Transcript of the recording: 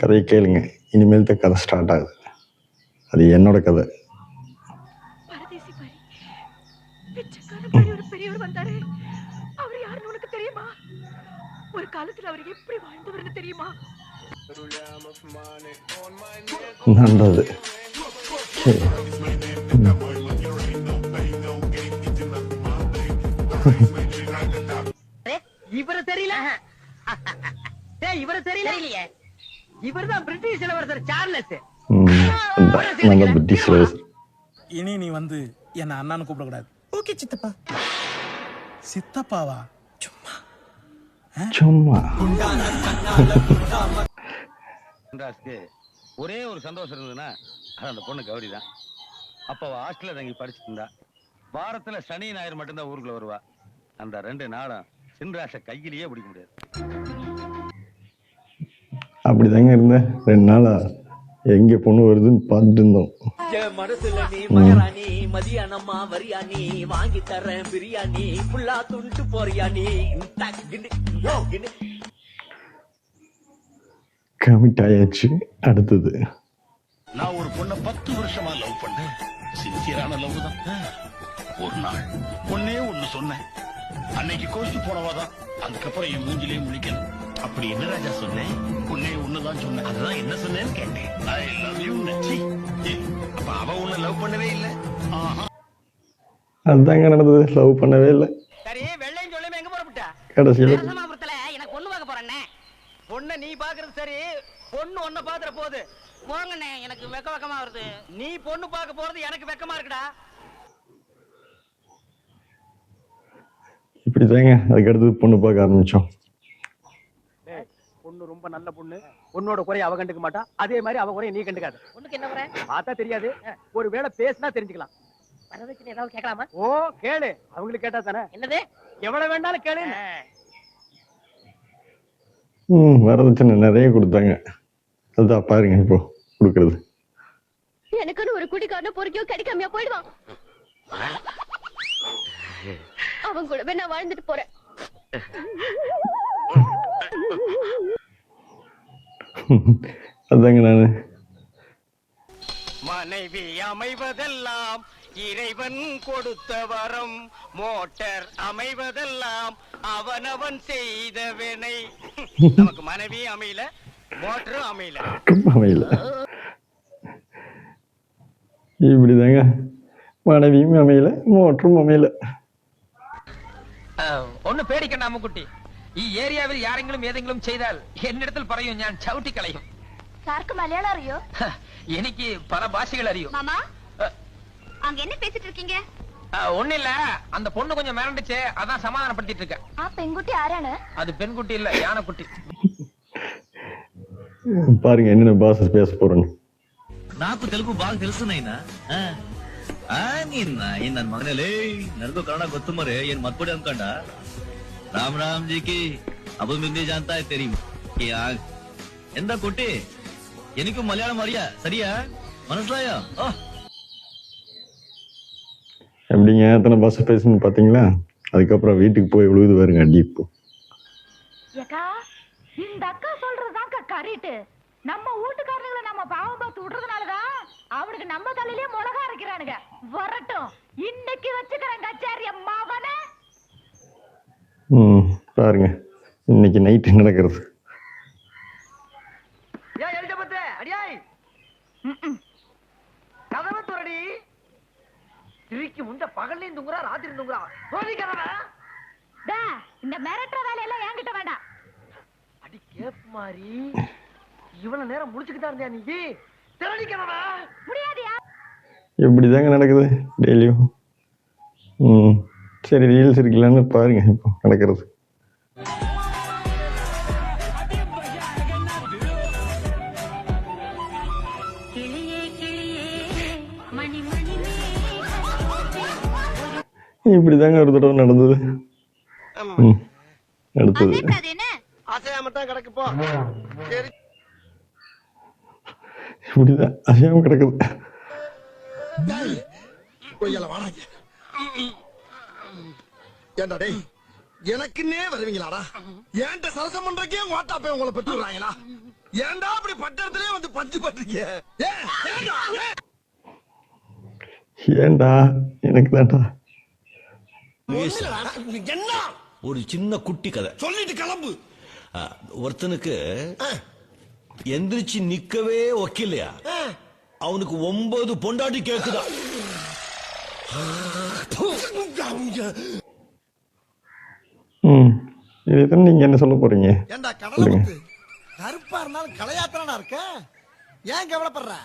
கதையை கேளுங்க. இனிமேல் தான் கதை ஸ்டார்ட் ஆகுது. அது என்னோட கதை. பரதேசி பாரி, பிச்சைக்கார பாரி ஒரு பெரியவர் வந்தாரே, அவர் யாருன்னு உனக்கு தெரியுமா? ஒரு காலத்துல அவர் எப்படி வாழ்ந்தவர்னு தெரியுமா? நல்லது. இவரு தெரியல, இவரு தெரியலையே. இவர்தான் பிரிட்டிஷ் இளவரசர் சார்லஸ். நல்ல பிரிட்டிஷ் இளவரசர். இனி நீ வந்து என்ன அண்ணான்னு கூப்பிடக்கூடாது. ஓகே சித்தப்பா. சித்தப்பாவா? சும்மா சும்மா. ஒரே ஒரு சந்தோஷம் இருந்ததுன்னா அது அந்த பொண்ணு கௌரி தான். அப்ப அவ ஹாஸ்டல்ல தங்கி படிச்சுட்டு இருந்தா. வாரத்துல சனி ஞாயிறு மட்டும்தான் ஊருக்குள்ள வருவா. அந்த 2 நாளும் சின்ராச கையிலேயே பிடிக்க முடியாது. அப்படிதாங்க இருந்தேன் 2 நாளா. எங்க பொண்ணு வருதுன்னு பார்த்துட்டு இருந்தோம். மனசுல நீ மகாராணி, மதியானம்மா வரியாணி, வாங்கி தரேன் பிரியாணி, புல்லா துண்டு போறியாணி. கமிட் ஆயாச்சு. அடுத்தது நான் ஒரு பொண்ணை 10 வருஷமா லவ் பண்ணேன். சின்சியரான லவ் தான். ஒரு நாள் ஒன்னே ஒண்ணு சொன்னேன். அன்னைக்கு கோஷ்டி போனவாதான். அதுக்கப்புறம் என் மூஞ்சிலே முழிக்கணும். அப்படி என்ன ராஜா சொன்னேன்? ஒன்னே ஒண்ணுதான் சொன்னேன். அதுதான் என்ன சொன்னேன்னு கேட்டேன். ஐ லவ் யூ நச்சி. அப்ப அவ உன்னை லவ் பண்ணவே இல்லை. அதுதாங்க நடந்தது. லவ் பண்ணவே இல்லை. சரி, வெள்ளையும் சொல்லுமே எங்க போறப்பட்ட கடைசியில் எனக்கு பொண்ணு பார்க்க போறேன்னே. பொண்ணை நீ பாக்குறது சரி, பொண்ணு ஒன்ன பாத்துற போகுது. போங்கண்ணே, எனக்கு வெக்கமா வருது. நீ பொண்ணு பார்க்க போறது எனக்கு வெக்கமா இருக்குடா. இப்படிதாங்க அதுக்கடுத்து பொண்ணு பார்க்க ஆரம்பிச்சோம். பொண்ணு ரொம்ப நல்ல பொண்ணு. பொண்ணோட குறைய அவ கண்டுக்க மாட்டா. அதே மாதிரி அவ குறைய நீ கண்டுக்காத. பொண்ணுக்கு என்ன குறை பார்த்தா தெரியாது. ஒருவேளை பேசினா தெரிஞ்சுக்கலாம். வரதட்சணை ஏதாவது கேட்கலாமா? ஓ கேளு. அவங்களுக்கு கேட்டா தானே. என்னது? எவ்வளவு வேண்டாலும் கேளு. வரதட்சணை நிறைய கொடுத்தாங்க. அதுதான் பாருங்க இப்போ கொடுக்கறது. எனக்குன்னு ஒரு குடிக்காரன பொறுக்கியோ கிடைக்காமையா போயிடுவான். அவன் கூடவே நான் வாழ்ந்துட்டு போறேன். அதாங்க நானு. மனைவி அமைவதெல்லாம் இறைவன் கொடுத்த வரம். மோட்டார் அமைவதெல்லாம் அவனவன் செய்த வினை. நமக்கு மனைவி அமையல, மோட்டரும் அமையல. இப்படிதாங்க மனைவியும் அமையல, மோட்டரும் அமையல. ഒന്ന് പേടിക്കണ്ട അമ്മുക്കുട്ടി. ഈ ഏരിയാവിൽ ആരെങ്കിലും ഏതെങ്കിലും ചെയ്താൽ എന്നിടത്തിൽ പറയും ഞാൻ ചവിട്ടി കളയും. சாருக்கு மலையாளம் அறியோ? എനിക്ക് പല ഭാഷകൾ അറിയും. மாமா, அங்க என்ன பேசிட்டு இருக்கீங்க? ஒண்ணு இல்ல, அந்த பொண்ணு கொஞ்சம் மிரண்டுச்சு, அதான் சமாதானப்படுத்திட்டு இருக்கேன். ஆ பெண்குட்டி யாரானு? அது பெண்குட்டி இல்ல, யானைக்குட்டி. பாருங்க என்னென்ன பாஷை பேச போறேன்னு. నాకు తెలుగు బాగా తెలుసు నైనా. ನನ್ನ ಮಗನಲ್ಲಿ ನನಗೂ ಕನ್ನಡ ಗೊತ್ತು ಮರೆ. ಏನ್ ಮತ್ಕೊಡಿ ಅನ್ಕೊಂಡ. ರಾಮ್ ರಾಮ್ ಜಿಕಿ ಅಬು ಮಿಂದಿ ಜಾನ್ತಾ ತೆರಿ ಎಂದ ಕೊಟ್ಟಿ எனக்கும் மலையாளம் அறியா சரியா மனசுலாயா? எப்படிங்க எத்தனை பாஷை பேசணும்னு பாத்தீங்களா? அதுக்கப்புறம் வீட்டுக்கு போய் விழுது பாருங்க அடி. இப்போ ஏக்கா, இந்த அக்கா சொல்றதுதான்க்கா கரெக்ட். நம்ம வீட்டுக்காரங்களை நம்ம பாவம் பார்த்து விடுறதுனாலதான் அவனுக்கு நம்ம தலையிலே மிளகா அரைக்கிறானுங்க. வரட்டும், இன்னைக்கு வச்சுக்கிறேன் கச்சாரிய மாவன. பாருங்க இன்னைக்கு நைட்டு நடக்கிறது. கதவை துறடி. திருக்கி முண்ட பகல்லையும் தூங்குறா, ராத்திரி தூங்குறா. இந்த மிரட்டுற வேலையெல்லாம் என்கிட்ட வேண்டாம். அடி கேப் மாதிரி இவ்வளவு நேரம் முடிச்சுக்கிட்டா இருந்தியா நீ? திரடிக்கிறவா முடியாதியா? எப்படிதாங்க நடக்குது டெய்லியும். சரி ரீல்ஸ் இருக்கலான்னு பாருங்க இப்போ நடக்கிறது. இப்படிதாங்க ஒரு தடவை நடந்தது. அடுத்தது அசையாமத்தான் கிடக்கு போ. இப்படிதான் அசையாம கிடக்குது. ஏண்டா டேய், எனக்குன்னே வருவீங்களாடா? ஏன்ட்ட சரசம் பண்றக்கே வாட்டாப்பே உங்களை பெற்றுறாங்களா? ஏன்டா அப்படி பட்டத்திலே வந்து பஞ்சு பண்றீங்க ஏன்டா எனக்கு தான்டா. என்ன ஒரு சின்ன குட்டி கதை சொல்லிட்டு கிளம்பு. ஒருத்தனுக்கு எந்திரிச்சு நிக்கவே ஒக்கில்லையா, அவனுக்கு 9 பொண்டாட்டி கேக்குதா. இதை நீங்க என்ன சொல்ல போறீங்க? ஏன்டா கடலை கருப்பா இருந்தாலும் கலையாத்திரனா இருக்க, ஏன் கவலைப்படுற?